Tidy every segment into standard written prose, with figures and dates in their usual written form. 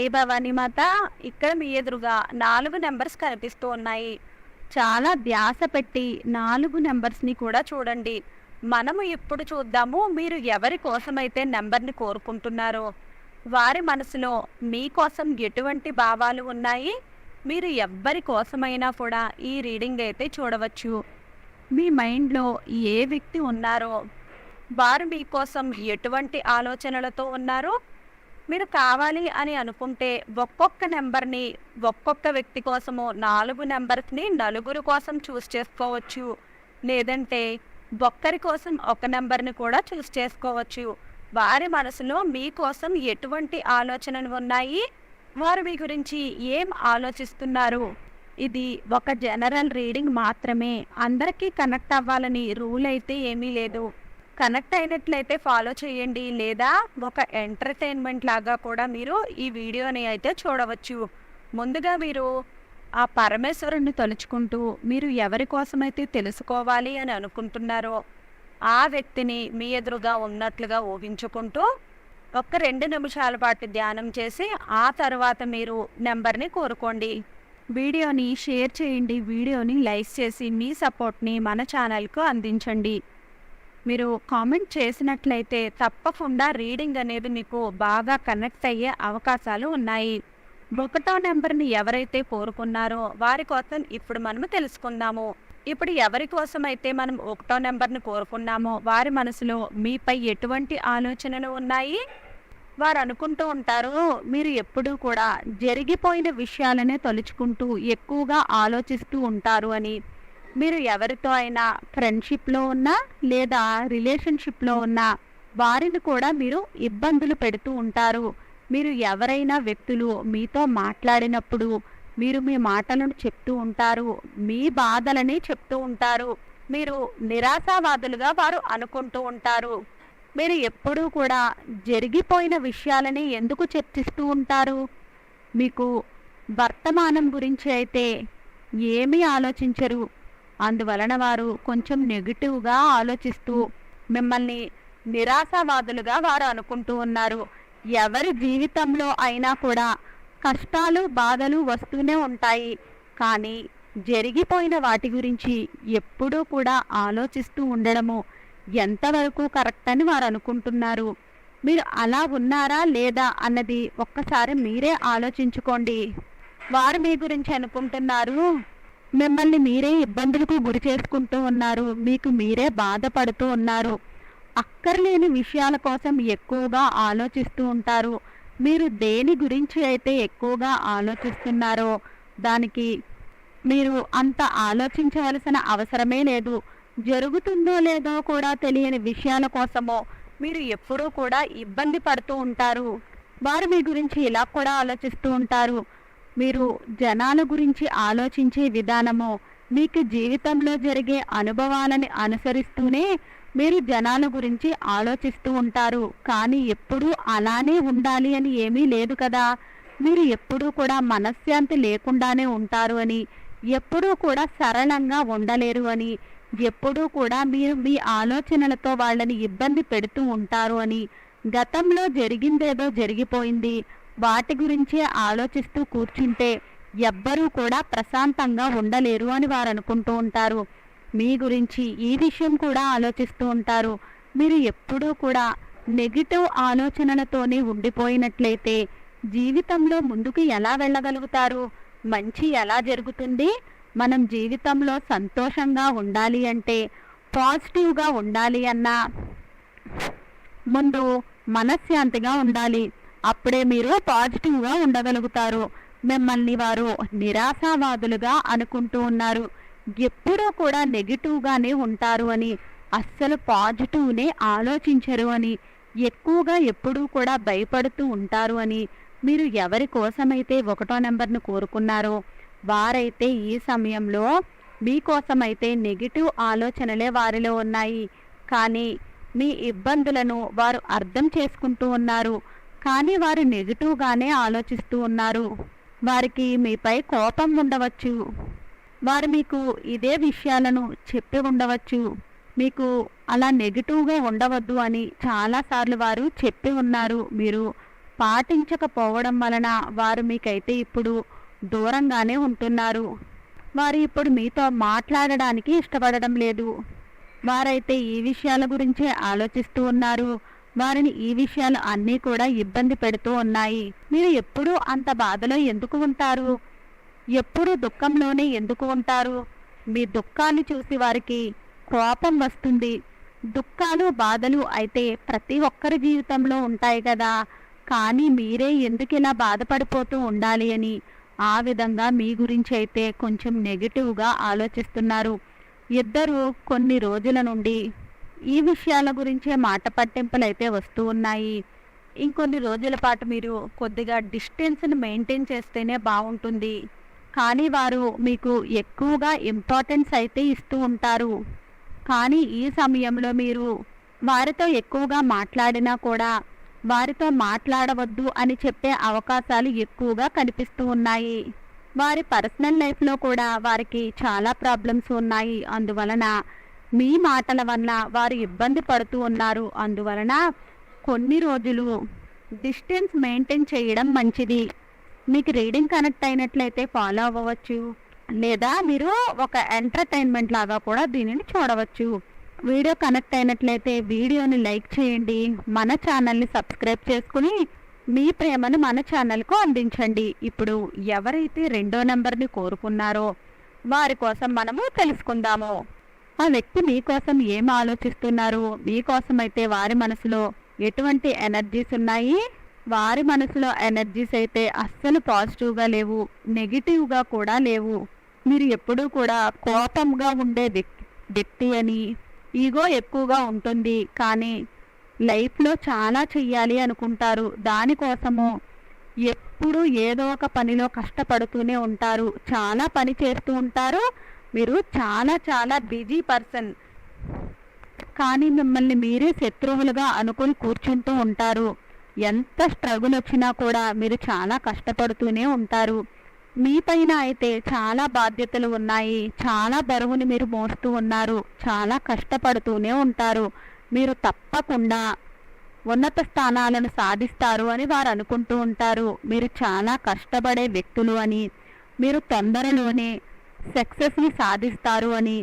ఏ భవానీ మాత, ఇక్కడ మీ ఎదురుగా 4 నెంబర్స్ కనిపిస్తూ ఉన్నాయి. చాలా ధ్యాస పెట్టి 4 నెంబర్స్ని కూడా చూడండి. మనము ఇప్పుడు చూద్దాము మీరు ఎవరి కోసమైతే నెంబర్ని కోరుకుంటున్నారో వారి మనసులో మీకోసం ఎటువంటి భావాలు ఉన్నాయి. మీరు ఎవ్వరి కోసమైనా కూడా ఈ రీడింగ్ అయితే చూడవచ్చు. మీ మైండ్లో ఏ వ్యక్తి ఉన్నారో వారు మీకోసం ఎటువంటి ఆలోచనలతో ఉన్నారో మీరు కావాలి అని అనుకుంటే ఒక్కొక్క నెంబర్ని ఒక్కొక్క వ్యక్తి కోసము 4 నెంబర్స్ని నలుగురు కోసం చూస్ చేసుకోవచ్చు. లేదంటే ఒక్కరి కోసం ఒక నెంబర్ని కూడా చూస్ చేసుకోవచ్చు. వారి మనసులో మీకోసం ఎటువంటి ఆలోచనలు ఉన్నాయి, వారు మీ గురించి ఏం ఆలోచిస్తున్నారు. ఇది ఒక జనరల్ రీడింగ్ మాత్రమే. అందరికీ కనెక్ట్ అవ్వాలని రూల్ అయితే ఏమీ లేదు. కనెక్ట్ అయినట్లయితే ఫాలో చేయండి, లేదా ఒక ఎంటర్టైన్మెంట్ లాగా కూడా మీరు ఈ వీడియోని అయితే చూడవచ్చు. ముందుగా మీరు ఆ పరమేశ్వరుని తలుచుకుంటూ మీరు ఎవరి కోసమైతే తెలుసుకోవాలి అని అనుకుంటున్నారో ఆ వ్యక్తిని మీ ఎదురుగా ఉన్నట్లుగా ఊహించుకుంటూ ఒక 2 నిమిషాల పాటు ధ్యానం చేసి ఆ తర్వాత మీరు నెంబర్ని కోరుకోండి. వీడియోని షేర్ చేయండి, వీడియోని లైక్ చేసి మీ సపోర్ట్ని మన ఛానల్కు అందించండి. మీరు కామెంట్ చేసినట్లయితే తప్పకుండా రీడింగ్ అనేది మీకు బాగా కనెక్ట్ అయ్యే అవకాశాలు ఉన్నాయి. 1వ నెంబర్ని ఎవరైతే కోరుకున్నారో వారి కోసం ఇప్పుడు మనము తెలుసుకుందాము. ఇప్పుడు ఎవరి కోసం అయితే మనం 1వ నెంబర్ని కోరుకున్నామో వారి మనసులో మీపై ఎటువంటి ఆలోచనలు ఉన్నాయి. వారు అనుకుంటూ ఉంటారు మీరు ఎప్పుడూ కూడా జరిగిపోయిన విషయాలనే తలుచుకుంటూ ఎక్కువగా ఆలోచిస్తూ ఉంటారు అని. మీరు ఎవరితో అయినా ఫ్రెండ్షిప్లో ఉన్నా లేదా రిలేషన్షిప్లో ఉన్నా వారిని కూడా మీరు ఇబ్బందులు పెడుతూ ఉంటారు. మీరు ఎవరైనా వ్యక్తులు మీతో మాట్లాడినప్పుడు మీరు మీ మాటలను చెప్తూ ఉంటారు, మీ బాధలని చెప్తూ ఉంటారు. మీరు నిరాశావాదులుగా వారు అనుకుంటూ ఉంటారు. మీరు ఎప్పుడూ కూడా జరిగిపోయిన విషయాలని ఎందుకు చర్చిస్తూ ఉంటారు. మీకు వర్తమానం గురించి అయితే ఏమీ ఆలోచించరు. అందువలన వారు కొంచెం నెగిటివ్గా ఆలోచిస్తూ మిమ్మల్ని నిరాశావాదులుగా వారు అనుకుంటూ ఉన్నారు. ఎవరి జీవితంలో అయినా కూడా కష్టాలు బాధలు వస్తూనే ఉంటాయి. కానీ జరిగిపోయిన వాటి గురించి ఎప్పుడూ కూడా ఆలోచిస్తూ ఉండడము ఎంతవరకు కరెక్ట్ అని వారు అనుకుంటున్నారు. మీరు అలా ఉన్నారా లేదా అన్నది ఒక్కసారి మీరే ఆలోచించుకోండి. వారు మీ గురించి అనుకుంటున్నారు మిమ్మల్ని మీరే ఇబ్బందులకు గురి చేసుకుంటూ ఉన్నారు, మీకు మీరే బాధపడుతూ ఉన్నారు. అక్కర్లేని విషయాల కోసం ఎక్కువగా ఆలోచిస్తూ ఉంటారు. మీరు దేని గురించి అయితే ఎక్కువగా ఆలోచిస్తున్నారో దానికి మీరు అంత ఆలోచించవలసిన అవసరమే లేదు. జరుగుతుందో లేదో కూడా తెలియని విషయాల కోసమో మీరు ఎప్పుడూ కూడా ఇబ్బంది పడుతూ ఉంటారు. వారు మీ గురించి ఇలా కూడా ఆలోచిస్తూ ఉంటారు. మీరు జనాల గురించి ఆలోచించే విధానము మీకు జీవితంలో జరిగే అనుభవాలని అనుసరిస్తూనే మీరు జనాల గురించి ఆలోచిస్తూ ఉంటారు. కానీ ఎప్పుడూ అలానే ఉండాలి అని ఏమీ లేదు కదా. మీరు ఎప్పుడూ కూడా మనశ్శాంతి లేకుండానే ఉంటారు అని, ఎప్పుడూ కూడా సరళంగా ఉండలేరు అని, ఎప్పుడూ కూడా మీరు మీ ఆలోచనలతో వాళ్ళని ఇబ్బంది పెడుతూ ఉంటారు అని, గతంలో జరిగిందేదో జరిగిపోయింది, వాటి గురించే ఆలోచిస్తూ కూర్చుంటే ఎవ్వరూ కూడా ప్రశాంతంగా ఉండలేరు అని వారు అనుకుంటూ ఉంటారు. మీ గురించి ఈ విషయం కూడా ఆలోచిస్తూ ఉంటారు. మీరు ఎప్పుడూ కూడా నెగిటివ్ ఆలోచనలతోనే ఉండిపోయినట్లయితే జీవితంలో ముందుకు ఎలా వెళ్ళగలుగుతారు, మంచి ఎలా జరుగుతుంది. మనం జీవితంలో సంతోషంగా ఉండాలి అంటే, పాజిటివ్గా ఉండాలి అన్నా ముందు మనశ్శాంతిగా ఉండాలి. అప్పుడే మీరు పాజిటివ్గా ఉండగలుగుతారు. మిమ్మల్ని వారు నిరాశావాదులుగా అనుకుంటూ ఉన్నారు. ఎప్పుడూ కూడా నెగిటివ్గానే ఉంటారు అని, అస్సలు పాజిటివ్నే ఆలోచించరు అని, ఎక్కువగా ఎప్పుడూ కూడా భయపడుతూ ఉంటారు అని. మీరు ఎవరి కోసమైతే 1వ నెంబర్ను కోరుకున్నారో వారైతే ఈ సమయంలో మీకోసమైతే నెగిటివ్ ఆలోచనలే వారిలో ఉన్నాయి. కానీ మీ ఇబ్బందులను వారు అర్థం చేసుకుంటూ ఉన్నారు. కానీ వారు నెగిటివ్గానే ఆలోచిస్తూ ఉన్నారు. వారికి మీపై కోపం ఉండవచ్చు. వారు మీకు ఇదే విషయాలను చెప్పి ఉండవచ్చు. మీకు అలా నెగిటివ్గా ఉండవద్దు అని చాలాసార్లు వారు చెప్పి ఉన్నారు. మీరు పాటించకపోవడం వలన వారు మీకైతే ఇప్పుడు దూరంగానే ఉంటున్నారు. వారు ఇప్పుడు మీతో మాట్లాడడానికి ఇష్టపడడం లేదు. వారైతే ఈ విషయాల గురించే ఆలోచిస్తూ ఉన్నారు. వారిని ఈ విషయాలు అన్నీ కూడా ఇబ్బంది పెడుతూ ఉన్నాయి. మీరు ఎప్పుడూ అంత బాధలో ఎందుకు ఉంటారు? ఎప్పుడూ దుఃఖంలోనే ఎందుకు ఉంటారు? మీ దుఃఖాన్ని చూసి వారికి కోపం వస్తుంది. దుఃఖాలు బాధలు అయితే ప్రతి ఒక్కరి జీవితంలో ఉంటాయి కదా, కానీ మీరే ఎందుకు ఇలా బాధపడిపోతూ ఉండాలి అని ఆ విధంగా మీ గురించి అయితే కొంచెం నెగిటివ్గా ఆలోచిస్తున్నారు. ఇద్దరు కొన్ని రోజుల నుండి ఈ విషయాల గురించే మాట పట్టింపులు అయితే వస్తూ ఉన్నాయి. ఇంకొన్ని రోజుల పాటు మీరు కొద్దిగా డిస్టెన్స్ని మెయింటైన్ చేస్తేనే బాగుంటుంది. కానీ వారు మీకు ఎక్కువగా ఇంపార్టెన్స్ అయితే ఇస్తూ ఉంటారు. కానీ ఈ సమయంలో మీరు వారితో ఎక్కువగా మాట్లాడినా కూడా వారితో మాట్లాడవద్దు అని చెప్పే అవకాశాలు ఎక్కువగా కనిపిస్తూ ఉన్నాయి. వారి పర్సనల్ లైఫ్లో కూడా వారికి చాలా ప్రాబ్లమ్స్ ఉన్నాయి. అందువలన మీ మాటల వల్ల వారు ఇబ్బంది పడుతూ ఉన్నారు. అందువలన కొన్ని రోజులు డిస్టెన్స్ మెయింటైన్ చేయడం మంచిది. మీకు రీడింగ్ కనెక్ట్ అయినట్లయితే ఫాలో అవ్వవచ్చు, లేదా మీరు ఒక ఎంటర్టైన్మెంట్ లాగా కూడా దీనిని చూడవచ్చు. వీడియో కనెక్ట్ అయినట్లయితే వీడియోని లైక్ చేయండి, మన ఛానల్ని సబ్స్క్రైబ్ చేసుకుని మీ ప్రేమను మన ఛానల్కు అందించండి. ఇప్పుడు ఎవరైతే రెండో నెంబర్ని కోరుకున్నారో వారి కోసం మనము తెలుసుకుందాము. ఆ వ్యక్తి మీకోసం ఏం ఆలోచిస్తున్నారు? మీకోసం అయితే వారి మనసులో ఎటువంటి ఎనర్జీస్ ఉన్నాయి? వారి మనసులో ఎనర్జీస్ అయితే అస్సలు పాజిటివ్గా లేవు, నెగిటివ్గా కూడా లేవు. మీరు ఎప్పుడూ కూడా కోపంగా ఉండే వ్యక్తి అని, ఈగో ఎక్కువగా ఉంటుంది, కానీ లైఫ్లో చాలా చెయ్యాలి అనుకుంటారు. దానికోసము ఎప్పుడు ఏదో ఒక పనిలో కష్టపడుతూనే ఉంటారు. చాలా పని చేస్తూ ఉంటారు. మీరు చాలా చాలా బిజీ పర్సన్, కానీ మిమ్మల్ని మీరే శత్రువులుగా అనుకుని కూర్చుంటూ ఉంటారు. ఎంత స్ట్రగుల్ వచ్చినా కూడా మీరు చాలా కష్టపడుతూనే ఉంటారు. మీ పైన అయితే చాలా బాధ్యతలు ఉన్నాయి. చాలా బరువుని మీరు మోస్తూ ఉన్నారు. చాలా కష్టపడుతూనే ఉంటారు. మీరు తప్పకుండా ఉన్నత స్థానాలను సాధిస్తారు అని వారు అనుకుంటూ ఉంటారు. మీరు చాలా కష్టపడే వ్యక్తులు అని, మీరు తొందరలోనే సక్సెస్ని సాధిస్తారు అని,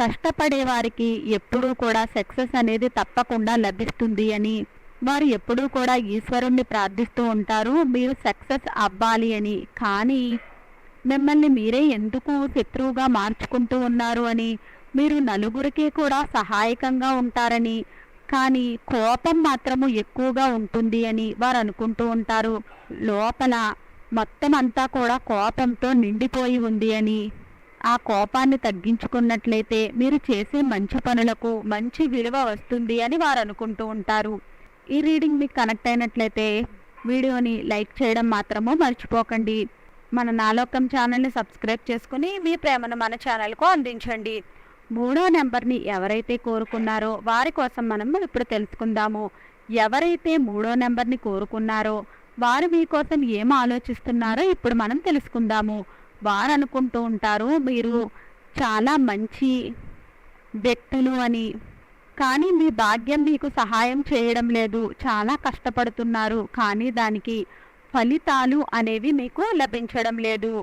కష్టపడే వారికి ఎప్పుడూ కూడా సక్సెస్ అనేది తప్పకుండా లభిస్తుంది అని వారు ఎప్పుడూ కూడా ఈశ్వరుణ్ణి ప్రార్థిస్తూ ఉంటారు మీరు సక్సెస్ అవ్వాలి అని. కానీ మిమ్మల్ని మీరే ఎందుకు శత్రువుగా మార్చుకుంటూ ఉన్నారు అని, మీరు నలుగురికి కూడా సహాయకంగా ఉంటారని, కానీ కోపం మాత్రము ఎక్కువగా ఉంటుంది అని వారు అనుకుంటూ ఉంటారు. లోపల మొత్తం అంతా కూడా కోపంతో నిండిపోయి ఉంది అని, ఆ కోపాన్ని తగ్గించుకున్నట్లయితే మీరు చేసే మంచి పనులకు మంచి విలువ వస్తుంది అని వారు అనుకుంటూ ఉంటారు. ఈ రీడింగ్ మీకు కనెక్ట్ అయినట్లయితే వీడియోని లైక్ చేయడం మాత్రము మర్చిపోకండి. మన నాలోకం ఛానల్ని సబ్స్క్రైబ్ చేసుకుని మీ ప్రేమను మన ఛానల్కు అందించండి. మూడో నెంబర్ని ఎవరైతే కోరుకున్నారో వారి కోసం మనం ఇప్పుడు తెలుసుకుందాము. ఎవరైతే మూడో నెంబర్ని కోరుకున్నారో వారు మీకోసం ఏం ఆలోచిస్తున్నారో ఇప్పుడు మనం తెలుసుకుందాము. వారు అనుకుంటూ ఉంటారు మీరు చాలా మంచి వ్యక్తులు అని, కానీ మీ భాగ్యం మీకు సహాయం చేయడం లేదు. చాలా కష్టపడుతున్నారు, కానీ దానికి ఫలితాలు అనేవి మీకు లభించడం లేదు.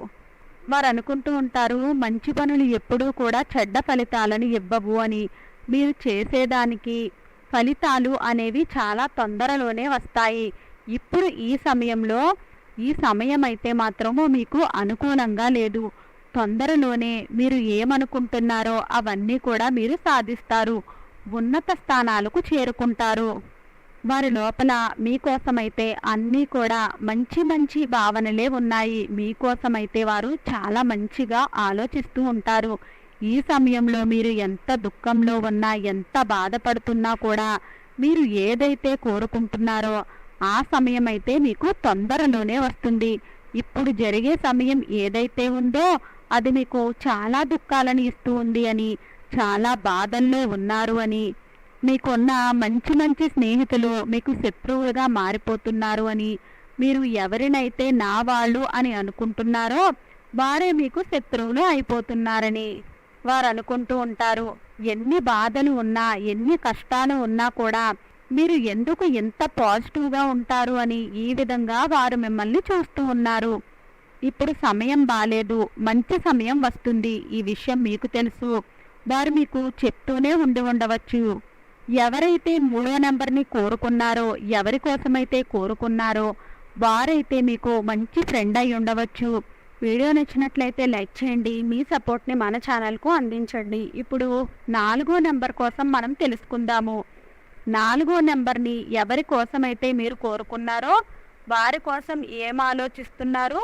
వారు అనుకుంటూ ఉంటారు మంచి పనులు ఎప్పుడూ కూడా చెడ్డ ఫలితాలను ఇవ్వవు అని. మీరు చేసేదానికి ఫలితాలు అనేవి చాలా తొందరలోనే వస్తాయి. ఇప్పుడు ఈ సమయం అయితే మాత్రము మీకు అనుకూలంగా లేదు. తొందరలోనే మీరు ఏమనుకుంటున్నారో అవన్నీ కూడా మీరు సాధిస్తారు. ఉన్నత స్థానాలకు చేరుకుంటారు. వారి లోపల మీకోసమైతే అన్నీ కూడా మంచి మంచి భావనలే ఉన్నాయి. మీకోసమైతే వారు చాలా మంచిగా ఆలోచిస్తూ ఉంటారు. ఈ సమయంలో మీరు ఎంత దుఃఖంలో ఉన్నా, ఎంత బాధపడుతున్నా కూడా మీరు ఏదైతే కోరుకుంటున్నారో ఆ సమయం అయితే మీకు తొందరలోనే వస్తుంది. ఇప్పుడు జరిగే సమయం ఏదైతే ఉందో అది మీకు చాలా దుఃఖాలను ఇస్తూ ఉంది అని, చాలా బాధల్లో ఉన్నారు అని, మీకున్న మంచి మంచి స్నేహితులు మీకు శత్రువులుగా మారిపోతున్నారు అని, మీరు ఎవరినైతే నా వాళ్ళు అని అనుకుంటున్నారో వారే మీకు శత్రువులు అయిపోతున్నారని వారు అనుకుంటూ ఉంటారు. ఎన్ని బాధలు ఉన్నా, ఎన్ని కష్టాలు ఉన్నా కూడా మీరు ఎందుకు ఎంత పాజిటివ్గా ఉంటారు అని ఈ విధంగా వారు మిమ్మల్ని చూస్తూ ఉన్నారు. ఇప్పుడు సమయం బాలేదు, మంచి సమయం వస్తుంది, ఈ విషయం మీకు తెలుసు. వారు మీకు చెప్తూనే ఉండవచ్చు. ఎవరైతే 3వ నెంబర్ని కోరుకున్నారో, ఎవరి కోసమైతే కోరుకున్నారో వారైతే మీకు మంచి ఫ్రెండ్ అయి ఉండవచ్చు. వీడియో నచ్చినట్లయితే లైక్ చేయండి, మీ సపోర్ట్ని మన ఛానల్కు అందించండి. ఇప్పుడు 4వ నెంబర్ కోసం మనం తెలుసుకుందాము. 4వ నెంబర్ని ఎవరి కోసమైతే మీరు కోరుకున్నారో వారి కోసం ఏం ఆలోచిస్తున్నారు,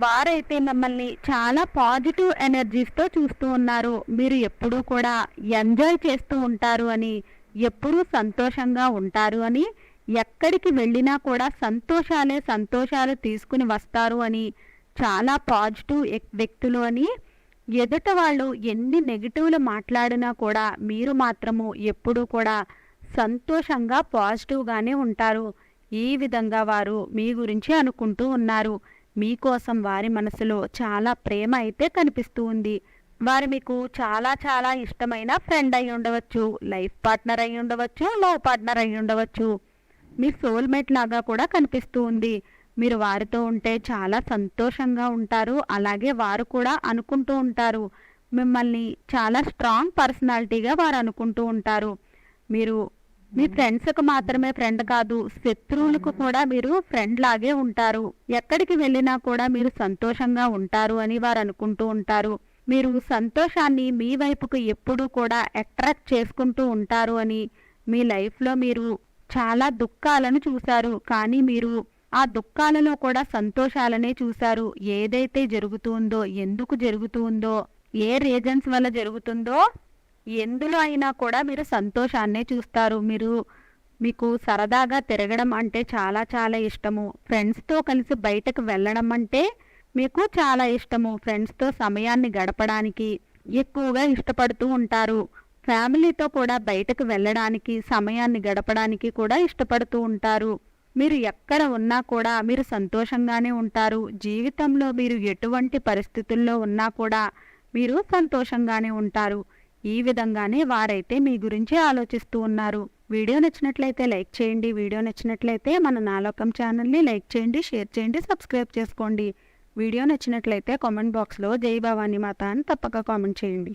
వారైతే మిమ్మల్ని చాలా పాజిటివ్ ఎనర్జీస్తో చూస్తూ ఉన్నారు. మీరు ఎప్పుడూ కూడా ఎంజాయ్ చేస్తూ ఉంటారు అని, ఎప్పుడూ సంతోషంగా ఉంటారు అని, ఎక్కడికి వెళ్ళినా కూడా సంతోషాలు తీసుకుని వస్తారు అని, చాలా పాజిటివ్ వ్యక్తులు అని, ఎదుట వాళ్ళు ఎన్ని నెగిటివ్లు మాట్లాడినా కూడా మీరు మాత్రము ఎప్పుడూ కూడా సంతోషంగా పాజిటివ్గానే ఉంటారు. ఈ విధంగా వారు మీ గురించి అనుకుంటూ ఉన్నారు. మీకోసం వారి మనసులో చాలా ప్రేమ అయితే కనిపిస్తూ ఉంది. వారు మీకు చాలా ఇష్టమైన ఫ్రెండ్ అయి ఉండవచ్చు, లైఫ్ పార్ట్నర్ అయి ఉండవచ్చు, లవ్ పార్ట్నర్ అయి ఉండవచ్చు, మీ సోల్మేట్ లాగా కూడా కనిపిస్తూ ఉంది. మీరు వారితో ఉంటే చాలా సంతోషంగా ఉంటారు. అలాగే వారు కూడా అనుకుంటూ ఉంటారు, మిమ్మల్ని చాలా స్ట్రాంగ్ పర్సనాలిటీగా వారు అనుకుంటూ ఉంటారు. మీరు మీ ఫ్రెండ్స్కి మాత్రమే ఫ్రెండ్ కాదు, శత్రువులకు కూడా మీరు ఫ్రెండ్ లాగే ఉంటారు. ఎక్కడికి వెళ్ళినా కూడా మీరు సంతోషంగా ఉంటారు అని వారు అనుకుంటూ ఉంటారు. మీరు సంతోషాన్ని మీ వైపుకు ఎప్పుడూ కూడా అట్రాక్ట్ చేసుకుంటూ ఉంటారు అని, మీ లైఫ్లో మీరు చాలా దుఃఖాలను చూశారు, కానీ మీరు ఆ దుఃఖాలలో కూడా సంతోషాలనే చూశారు. ఏదైతే జరుగుతుందో, ఎందుకు జరుగుతుందో, ఏ రీజన్స్ వల్ల జరుగుతుందో, ఎందులో అయినా కూడా మీరు సంతోషాన్నే చూస్తారు. మీకు సరదాగా తిరగడం అంటే చాలా ఇష్టము. ఫ్రెండ్స్తో కలిసి బయటకు వెళ్ళడం అంటే మీకు చాలా ఇష్టము. ఫ్రెండ్స్తో సమయాన్ని గడపడానికి ఎక్కువగా ఇష్టపడుతూ ఉంటారు. ఫ్యామిలీతో కూడా బయటకు వెళ్ళడానికి, సమయాన్ని గడపడానికి కూడా ఇష్టపడుతూ ఉంటారు. మీరు ఎక్కడ ఉన్నా కూడా మీరు సంతోషంగానే ఉంటారు. జీవితంలో మీరు ఎటువంటి పరిస్థితుల్లో ఉన్నా కూడా మీరు సంతోషంగానే ఉంటారు. ఈ విధంగానే వారైతే మీ గురించి ఆలోచిస్తూ ఉన్నారు. వీడియో నచ్చినట్లయితే లైక్ చేయండి. వీడియో నచ్చినట్లయితే మన నాలోకం ఛానల్ని లైక్ చేయండి, షేర్ చేయండి, సబ్స్క్రైబ్ చేసుకోండి. వీడియో నచ్చినట్లయితే కామెంట్ బాక్స్లో జై భవానీ మాత అని తప్పక కామెంట్ చేయండి.